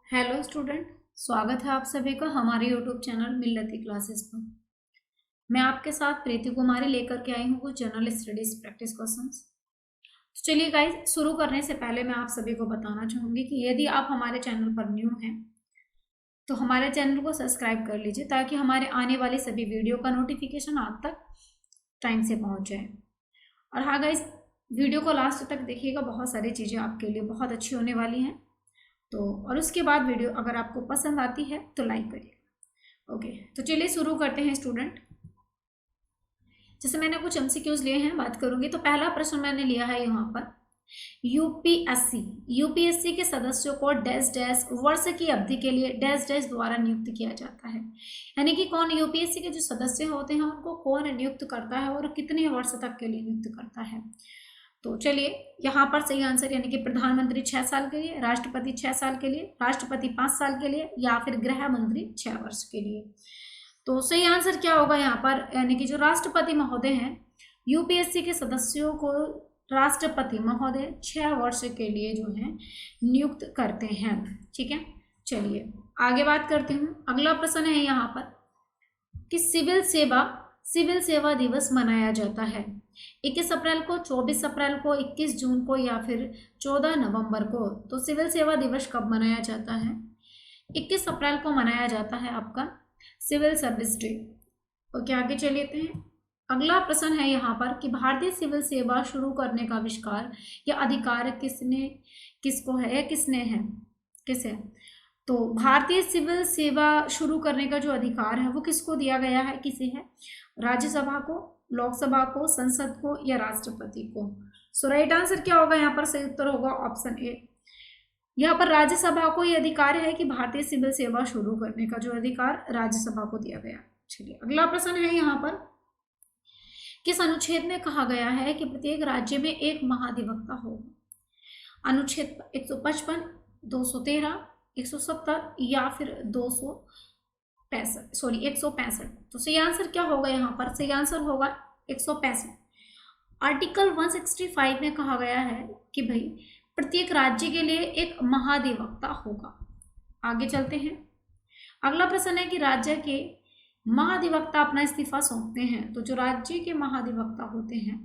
Hello student, स्वागत है आप सभी का हमारे यूट्यूब चैनल मिल्लती क्लासेस पर। मैं आपके साथ प्रीति कुमारी लेकर के आई हूँ कुछ जनरल स्टडीज प्रैक्टिस क्वेश्चंस। तो चलिए गाइस, शुरू करने से पहले मैं आप सभी को बताना चाहूँगी कि यदि आप हमारे चैनल पर न्यू हैं तो हमारे चैनल को सब्सक्राइब कर लीजिए ताकि हमारे आने वाले सभी वीडियो का नोटिफिकेशन आप तक टाइम से पहुँच जाए। और हाँ गाइस, वीडियो को लास्ट तक देखिएगा, बहुत सारी चीज़ें आपके लिए बहुत अच्छी होने वाली हैं। तो और उसके बाद वीडियो अगर आपको पसंद आती है तो लाइक करिए। ओके, तो चलिए शुरू करते हैं स्टूडेंट। जैसे मैंने कुछ एमसीक्यूज लिए हैं, बात करूंगी। तो पहला प्रश्न मैंने लिया है यहाँ पर, यूपीएससी के सदस्यों को डैश डैश वर्ष की अवधि के लिए डैश डैश द्वारा नियुक्त किया जाता है। यानी कि कौन यूपीएससी के जो सदस्य होते हैं उनको कौन नियुक्त करता है और कितने वर्ष तक के लिए नियुक्त करता है। तो चलिए यहाँ पर सही आंसर, यानी कि प्रधानमंत्री 6 साल के लिए, राष्ट्रपति 6 साल के लिए, राष्ट्रपति 5 साल के लिए, या फिर गृह मंत्री 6 वर्ष के लिए। तो सही आंसर क्या होगा यहाँ पर, यानी कि जो राष्ट्रपति महोदय हैं, यूपीएससी के सदस्यों को राष्ट्रपति महोदय 6 वर्ष के लिए जो है नियुक्त करते हैं। ठीक है, चलिए आगे बात करती हूँ। अगला प्रश्न है यहाँ पर कि सिविल सेवा दिवस मनाया जाता है 21 अप्रैल को, 24 अप्रैल को, 21 जून को, या फिर 14 नवंबर को। तो सिविल सेवा दिवस कब मनाया जाता है? 21 अप्रैल को मनाया जाता है आपका सिविल सर्विस डे। ओके, आगे चले लेते हैं। अगला प्रश्न है यहाँ पर कि भारतीय सिविल सेवा शुरू करने का आविष्कार या अधिकार किसको है या किसे? तो भारतीय सिविल सेवा शुरू करने का जो अधिकार है वो किसको दिया गया है? किसे है? राज्यसभा को, लोकसभा को, संसद को, या राष्ट्रपति को? सो राइट आंसर क्या होगा यहाँ पर? सही उत्तर होगा ऑप्शन ए। यहाँ पर राज्यसभा को यह अधिकार है कि भारतीय सिविल सेवा शुरू करने का जो अधिकार राज्यसभा को दिया गया। चलिए अगला प्रश्न है यहाँ पर, किस अनुच्छेद में कहा गया है कि प्रत्येक राज्य में एक महाधिवक्ता होगा? अनुच्छेद 155, 213, 170, या फिर 165। तो सही आंसर क्या होगा यहाँ पर? सही आंसर होगा 165। आर्टिकल 165 में कहा गया है कि भाई प्रत्येक राज्य के लिए एक महाधिवक्ता होगा। आगे चलते हैं। अगला प्रश्न है कि राज्य के महाधिवक्ता अपना इस्तीफा सौंपते हैं। तो जो राज्य के महाधिवक्ता होते हैं,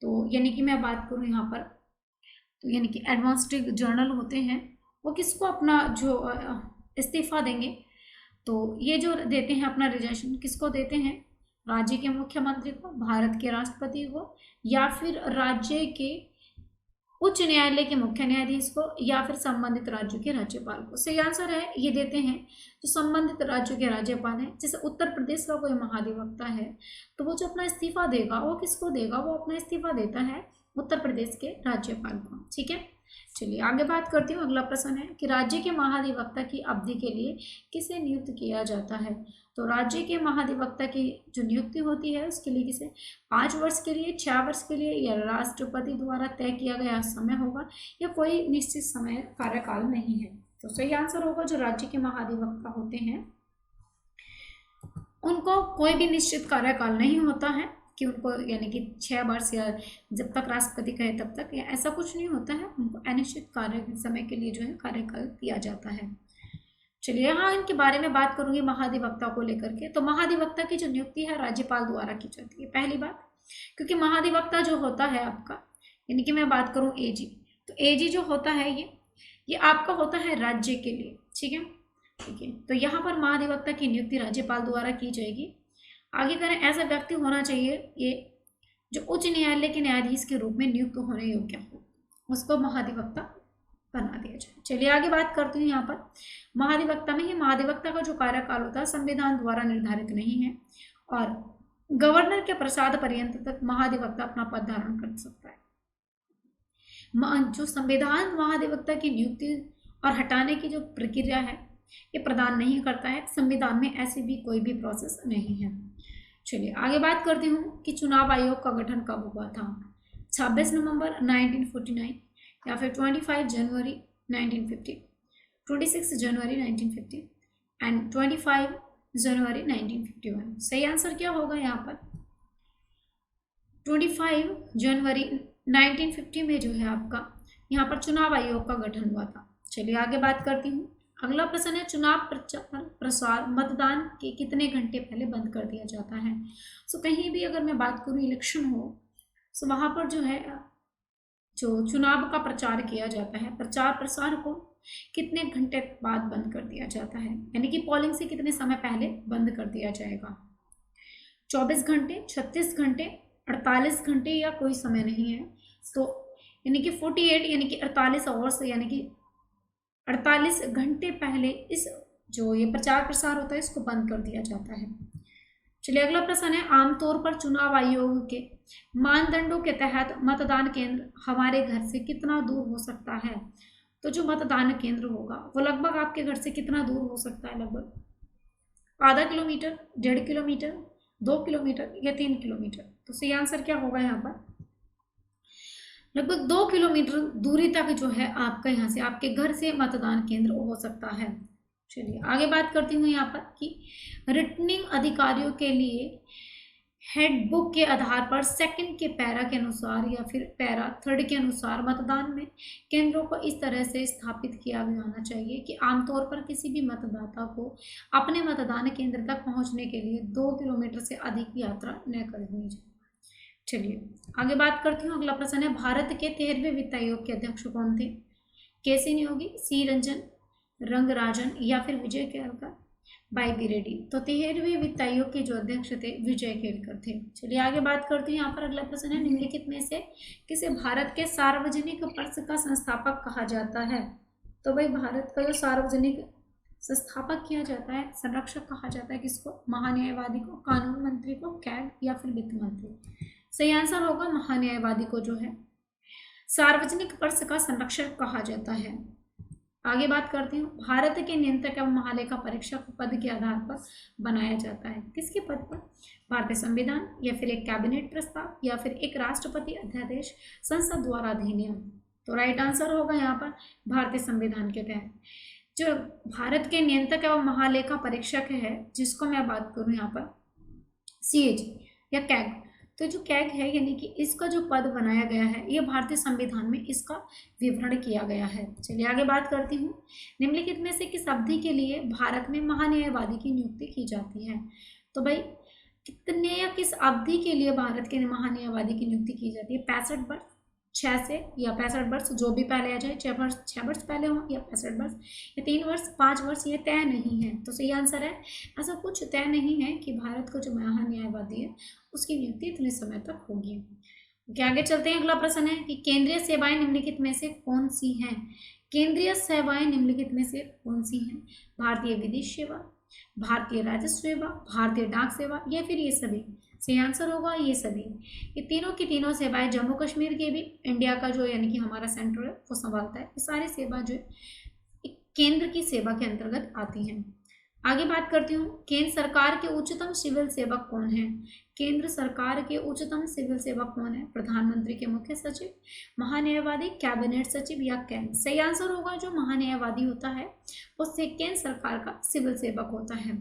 तो यानी कि मैं बात करूं यहाँ पर, तो यानी कि एडमिनिस्ट्रेटिव जर्नल होते हैं, वो किसको अपना जो इस्तीफा देंगे? तो ये जो देते हैं अपना रिजाइनेशन, किसको देते हैं? राज्य के मुख्यमंत्री को, भारत के राष्ट्रपति को, या फिर राज्य के उच्च न्यायालय के मुख्य न्यायाधीश को, या फिर संबंधित राज्यों के राज्यपाल को। सही आंसर है ये देते हैं जो संबंधित राज्यों के राज्यपाल हैं। जैसे उत्तर प्रदेश का कोई महाधिवक्ता है तो वो जो अपना इस्तीफा देगा वो किसको देगा? वो अपना इस्तीफा देता है उत्तर प्रदेश के राज्यपाल को। ठीक है, चलिए आगे बात करती हूँ। अगला प्रश्न है कि राज्य के महाधिवक्ता की अवधि के लिए किसे नियुक्त किया जाता है? तो राज्य के महाधिवक्ता की जो नियुक्ति होती है उसके लिए किसे? 5 वर्ष के लिए, 6 वर्ष के लिए, या राष्ट्रपति द्वारा तय किया गया समय होगा, या कोई निश्चित समय कार्यकाल नहीं है। तो सही आंसर होगा जो राज्य के महाधिवक्ता होते हैं उनको कोई भी निश्चित कार्यकाल नहीं होता है कि उनको, यानी कि 6 वर्ष या जब तक राष्ट्रपति कहे तब तक, या ऐसा कुछ नहीं होता है। उनको अनिश्चित कार्य समय के लिए जो है कार्यकाल दिया जाता है। चलिए यहाँ इनके बारे में बात करूंगी महाधिवक्ता को लेकर के। तो महाधिवक्ता की जो नियुक्ति है राज्यपाल द्वारा की जाती है, पहली बात, क्योंकि महाधिवक्ता जो होता है आपका, यानी कि मैं बात करूँ एजी, तो एजी जो होता है ये आपका होता है राज्य के लिए। ठीक है, तो यहाँ पर महाधिवक्ता की नियुक्ति राज्यपाल द्वारा की जाएगी। आगे करें, ऐसा व्यक्ति होना चाहिए ये जो उच्च न्यायालय के न्यायाधीश के रूप में नियुक्त होने योग्य हो, उसको महाधिवक्ता बना दिया जाए। चलिए आगे बात करती हूँ। यहाँ पर महाधिवक्ता में ही महाधिवक्ता का जो कार्यकाल होता है संविधान द्वारा निर्धारित नहीं है, और गवर्नर के प्रसाद पर्यंत तक महाधिवक्ता अपना पद धारण कर सकता है। जो संविधान महाधिवक्ता की नियुक्ति और हटाने की जो प्रक्रिया है ये प्रदान नहीं करता है। संविधान में ऐसी भी कोई भी प्रोसेस नहीं है। चलिए आगे बात करती हूँ कि चुनाव आयोग का गठन कब हुआ था? 26 नवंबर 1949, या फिर 25 जनवरी 1950, 26 जनवरी 1950 एंड 25 जनवरी 1951। सही आंसर क्या होगा यहाँ पर? 25 जनवरी 1950 में जो है आपका यहाँ पर चुनाव आयोग का गठन हुआ था। चलिए आगे बात करती हूँ। अगला प्रश्न है चुनाव प्रचार प्रसार मतदान के कितने घंटे पहले बंद कर दिया जाता है। सो कहीं भी अगर मैं बात करूँ इलेक्शन हो, सो वहाँ पर जो है जो चुनाव का प्रचार किया जाता है, प्रचार प्रसार को कितने घंटे बाद बंद कर दिया जाता है, यानी कि पोलिंग से कितने समय पहले बंद कर दिया जाएगा। 24 घंटे, 36 घंटे, 48 घंटे या कोई समय नहीं है। तो यानी कि 48 यानी कि 48 आवर्स यानी कि 48 घंटे पहले इस जो ये प्रचार प्रसार होता है इसको बंद कर दिया जाता है। चलिए अगला प्रश्न है आमतौर पर चुनाव आयोग के मानदंडों के तहत मतदान केंद्र हमारे घर से कितना दूर हो सकता है। तो जो मतदान केंद्र होगा वो लगभग आपके घर से कितना दूर हो सकता है, लगभग आधा किलोमीटर, 1.5 किलोमीटर, 2 किलोमीटर या 3 किलोमीटर। तो सही आंसर क्या होगा यहाँ पर, लगभग 2 किलोमीटर दूरी तक जो है आपका यहाँ से आपके घर से मतदान केंद्र हो सकता है। चलिए आगे बात करती हूँ यहाँ पर कि रिटर्निंग अधिकारियों के लिए हेडबुक के आधार पर सेकंड के पैरा के अनुसार या फिर पैरा थर्ड के अनुसार मतदान में केंद्रों को इस तरह से स्थापित किया गया होना चाहिए कि आमतौर पर किसी भी मतदाता को अपने मतदान केंद्र तक पहुंचने के लिए 2 किलोमीटर से अधिक यात्रा न करनी चाहिए। चलिए आगे बात करती हूँ। अगला प्रश्न है भारत के 13वें वित्त आयोग के अध्यक्ष कौन थे। के.सी. नियोगी, सी रंजन, रंगराजन या फिर विजय केरकर, बाई बी रेड्डी। तो 13वें वित्त आयोग के जो अध्यक्ष थे विजय केरकर थे। चलिए आगे बात करते हैं। यहाँ पर अगला प्रश्न है निम्नलिखित में से किसे भारत के सार्वजनिक पर्स का संस्थापक कहा जाता है। तो भाई भारत का जो सार्वजनिक संस्थापक किया जाता है, संरक्षक कहा जाता है किसको, महान्यायवादी को, कानून मंत्री को, कैग या फिर वित्त मंत्री। सही आंसर होगा महान्यायवादी को जो है सार्वजनिक पर्स का संरक्षक कहा जाता है। आगे बात करती हूँ। भारत के नियंत्रक एवं महालेखा परीक्षक पद के आधार पर बनाया जाता है, किसके पद पर, भारतीय संविधान या फिर एक कैबिनेट प्रस्ताव या फिर एक राष्ट्रपति अध्यादेश, संसद द्वारा अधिनियम। तो राइट आंसर होगा यहाँ पर भारतीय संविधान के तहत। जो भारत के नियंत्रक एवं महालेखा परीक्षक है जिसको मैं बात करूँ यहाँ पर सीएजी या कैग, तो जो कैग है यानी कि इसका जो पद बनाया गया है ये भारतीय संविधान में इसका विवरण किया गया है। चलिए आगे बात करती हूँ। निम्नलिखित में से किस अवधि के लिए भारत में महान्यायवादी की नियुक्ति की जाती है। तो भाई कितने या किस अवधि के लिए भारत के महान्यायवादी की नियुक्ति की जाती है, 65 वर्ष, 6 से या 65 वर्ष, जो भी पहले आ जाए, 6 वर्ष पहले हो या 65 वर्ष या 3 वर्ष, 5 वर्ष, ये तय नहीं है। तो सही आंसर है ऐसा कुछ तय नहीं है कि भारत का जो महान्यायवादी है उसकी नियुक्ति इतने समय तक होगी। क्या आगे चलते हैं। अगला प्रश्न है कि केंद्रीय सेवाएं निम्नलिखित में से कौन सी हैं। केंद्रीय सेवाएं निम्नलिखित में से कौन सी हैं, भारतीय विदेश सेवा, भारतीय राजस्व सेवा, भारतीय डाक सेवा या फिर ये सभी। सही आंसर होगा ये सभी। ये तीनों की तीनों सेवाएं जम्मू कश्मीर के भी इंडिया का जो यानी कि हमारा सेंटर है वो संभालता है। ये सारी सेवा जो केंद्र की सेवा के अंतर्गत आती हैं। आगे बात करती हूँ। केंद्र सरकार के उच्चतम सिविल सेवक कौन है। केंद्र सरकार के उच्चतम सिविल सेवक कौन है, प्रधानमंत्री के मुख्य सचिव, महान्यायवादी, कैबिनेट सचिव या कैग। सही आंसर होगा जो महान्यायवादी होता है वो केंद्र सरकार का सिविल सेवक होता है,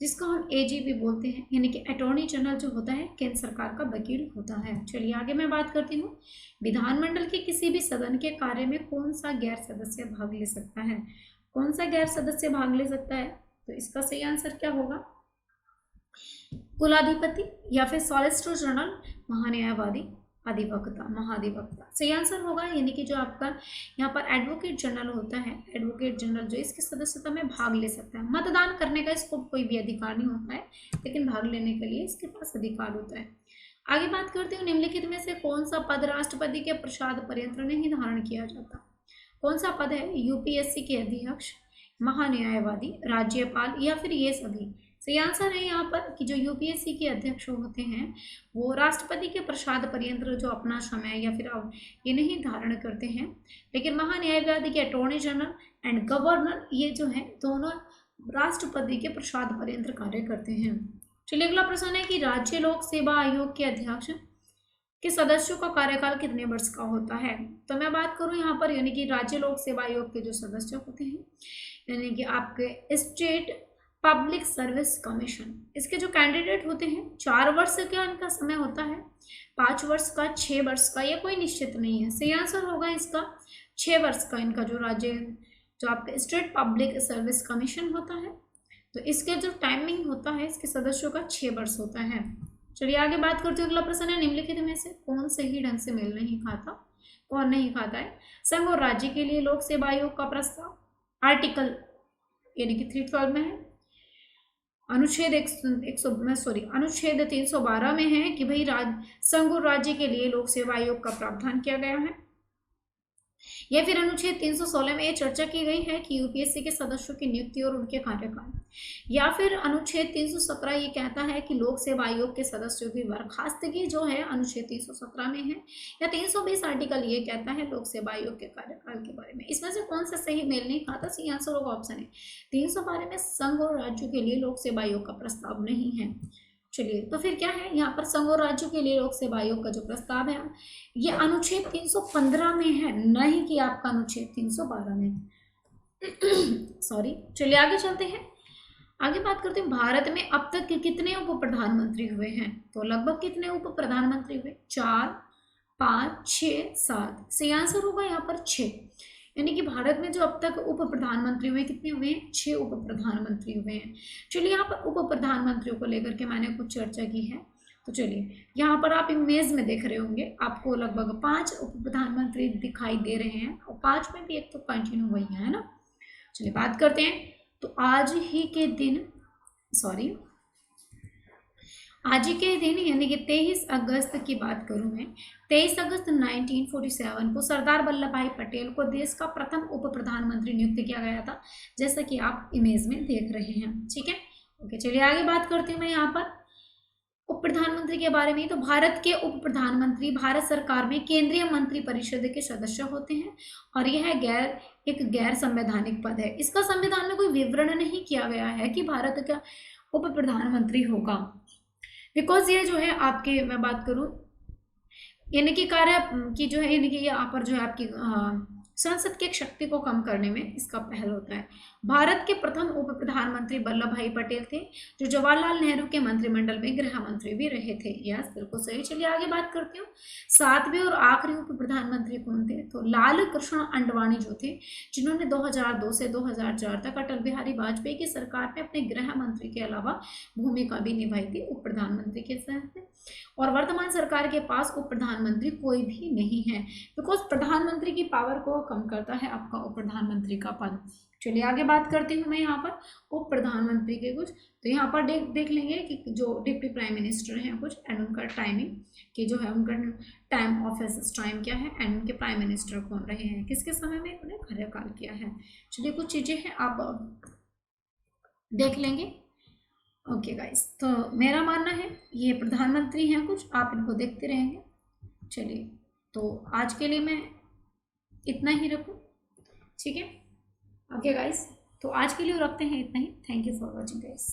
जिसको हम एजीपी बोलते हैं, यानी कि अटॉर्नी जनरल जो होता है केंद्र सरकार का वकील होता है। चलिए आगे मैं बात करती हूँ। विधानमंडल के किसी भी सदन के कार्य में कौन सा गैर सदस्य भाग ले सकता है। कौन सा गैर सदस्य भाग ले सकता है, तो इसका सही आंसर क्या होगा, कुलाधिपति या फिर सॉलिसिटर जनरल, महान्यायवादी, अधिवक्ता, महाधिवक्ता। सही आंसर होगा यानी कि जो आपका यहाँ पर एडवोकेट जनरल होता है, एडवोकेट जनरल जो इसकी सदस्यता में भाग ले सकता है। मतदान करने का इसको कोई भी अधिकार नहीं होता है, लेकिन भाग लेने के लिए इसके पास अधिकार होता है। आगे बात करते हैं। निम्नलिखित में से कौन सा पद राष्ट्रपति के प्रसाद पर्यंत नहीं धारण किया जाता। कौन सा पद है, यूपीएससी के अध्यक्ष, महान्यायवादी, राज्यपाल या फिर ये सभी। सही आंसर है यहाँ पर कि जो यूपीएससी के अध्यक्ष होते हैं वो राष्ट्रपति के प्रसाद पर्यंत जो अपना समय या फिर ये नहीं धारण करते हैं, लेकिन महान्यायवादी के अटॉर्नी जनरल एंड गवर्नर ये जो है दोनों राष्ट्रपति के प्रसाद पर्यंत कार्य करते हैं। चलिए अगला प्रश्न है कि राज्य लोक सेवा आयोग के अध्यक्ष के सदस्यों का कार्यकाल कितने वर्ष का होता है। तो मैं बात करूं यहाँ पर यानी कि राज्य लोक सेवा आयोग के जो सदस्य होते हैं यानी कि आपके स्टेट पब्लिक सर्विस कमीशन, इसके जो कैंडिडेट होते हैं 4 वर्ष का इनका समय होता है, 5 वर्ष का, 6 वर्ष का, ये कोई निश्चित नहीं है। सही आंसर होगा इसका 6 वर्ष का इनका जो राज्य जो आपका स्टेट पब्लिक सर्विस कमीशन होता है, तो इसके जो टाइमिंग होता है इसके सदस्यों का 6 वर्ष होता है। चलिए आगे बात करते हैं। अगला प्रश्न है, निम्नलिखित में से कौन सही ढंग से मेल नहीं खाता, कौन नहीं खाता है? संघ और राज्य के लिए लोक सेवा आयोग का प्रस्ताव आर्टिकल यानी कि 312 में है, अनुच्छेद अनुच्छेद 312 में है कि भाई संघ और राज्य के लिए लोक सेवा आयोग का प्रावधान किया गया है, या फिर अनुच्छेद 316 में यह चर्चा की गई है कि यूपीएससी के सदस्यों की नियुक्ति और उनके कार्यकाल, या फिर अनुच्छेद 317 ये कहता है कि लोक सेवा आयोग के सदस्यों की बर्खास्तगी जो है अनुच्छेद 317 में है, या 320 आर्टिकल ये कहता है लोक सेवा आयोग के कार्यकाल के बारे में। इसमें से कौन सा सही मेल नहीं खाता? सही आंसर होगा ऑप्शन है 312 में संघ और राज्यों के लिए लोक सेवा आयोग का प्रस्ताव नहीं है। चलिए तो फिर क्या है यहाँ पर, संघ और राज्यों के लिए लोक सेवा आयोग का जो प्रस्ताव है ये अनुच्छेद 315 में है, नहीं कि आपका अनुच्छेद 312 में। सॉरी, चलिए आगे चलते हैं। आगे बात करते हैं, भारत में अब तक के कितने उप प्रधानमंत्री हुए हैं? तो लगभग कितने उप प्रधानमंत्री हुए? 4, 5, 6, 7। सही आंसर होगा यहाँ पर 6, यानी कि भारत में जो अब तक उप प्रधानमंत्री हुए कितने हुए हैं? 6 उप प्रधानमंत्री हुए हैं। चलिए यहाँ पर उप प्रधानमंत्रियों को लेकर के मैंने कुछ चर्चा की है, तो चलिए यहाँ पर आप इमेज में देख रहे होंगे, आपको लगभग 5 उप प्रधानमंत्री दिखाई दे रहे हैं, और 5 में भी एक तो कंटिन्यू हुई है ना। चलिए बात करते हैं, तो आज ही के दिन यानी कि 23 अगस्त की बात करूं मैं, 23 अगस्त 1947 को सरदार वल्लभ भाई पटेल को देश का प्रथम उप प्रधानमंत्री नियुक्त किया गया था, जैसा कि आप इमेज में देख रहे हैं। ठीक है, ओके। चलिए आगे बात करती हूँ मैं यहाँ पर उप प्रधानमंत्री के बारे में। तो भारत के उप प्रधानमंत्री भारत सरकार में केंद्रीय मंत्री परिषद के सदस्य होते हैं, और यह एक गैर संवैधानिक पद है। इसका संविधान में कोई विवरण नहीं किया गया है कि भारत का उप प्रधानमंत्री होगा, बिकॉज ये जो है आपके, मैं बात करूं यानी कि कार्य की जो है, यानी कि यहाँ पर जो है आपकी संसद की शक्ति को कम करने में इसका पहल होता है। भारत के प्रथम उप प्रधानमंत्री वल्लभ भाई पटेल थे, जो जवाहरलाल नेहरू के मंत्रिमंडल में गृह मंत्री भी रहे थे। यस, बिल्कुल सही। चलिए आगे बात करती हूँ, 7वें और आखिरी उप प्रधानमंत्री कौन थे? तो लाल कृष्ण अंडवाणी जो थे, जिन्होंने 2002 से 2004 तक अटल बिहारी वाजपेयी की सरकार में अपने गृह मंत्री के अलावा भूमिका भी निभाई थी उप प्रधानमंत्री के साथ। और वर्तमान सरकार के पास उप प्रधानमंत्री कोई भी नहीं है, बिकॉज प्रधानमंत्री की पावर को कम करता है आपका उप प्रधानमंत्री का पद। चलिए आगे बात करती हूँ मैं यहाँ पर उप प्रधानमंत्री के कुछ, तो यहाँ पर देख लेंगे कि जो डिप्टी प्राइम मिनिस्टर हैं कुछ, एंड उनका टाइमिंग कि जो है उनका टाइम ऑफिस टाइम क्या है, एंड उनके प्राइम मिनिस्टर कौन रहे हैं, किसके समय में उन्हें कार्यकाल किया है। चलिए कुछ चीज़ें हैं आप देख लेंगे। ओके गाइस, तो मेरा मानना है ये प्रधानमंत्री हैं कुछ, आप इनको देखते रहेंगे। चलिए तो आज के लिए मैं इतना ही रखूं, ठीक है। ओके गाइस, तो आज के लिए रखते हैं इतना ही। Thank you for watching guys.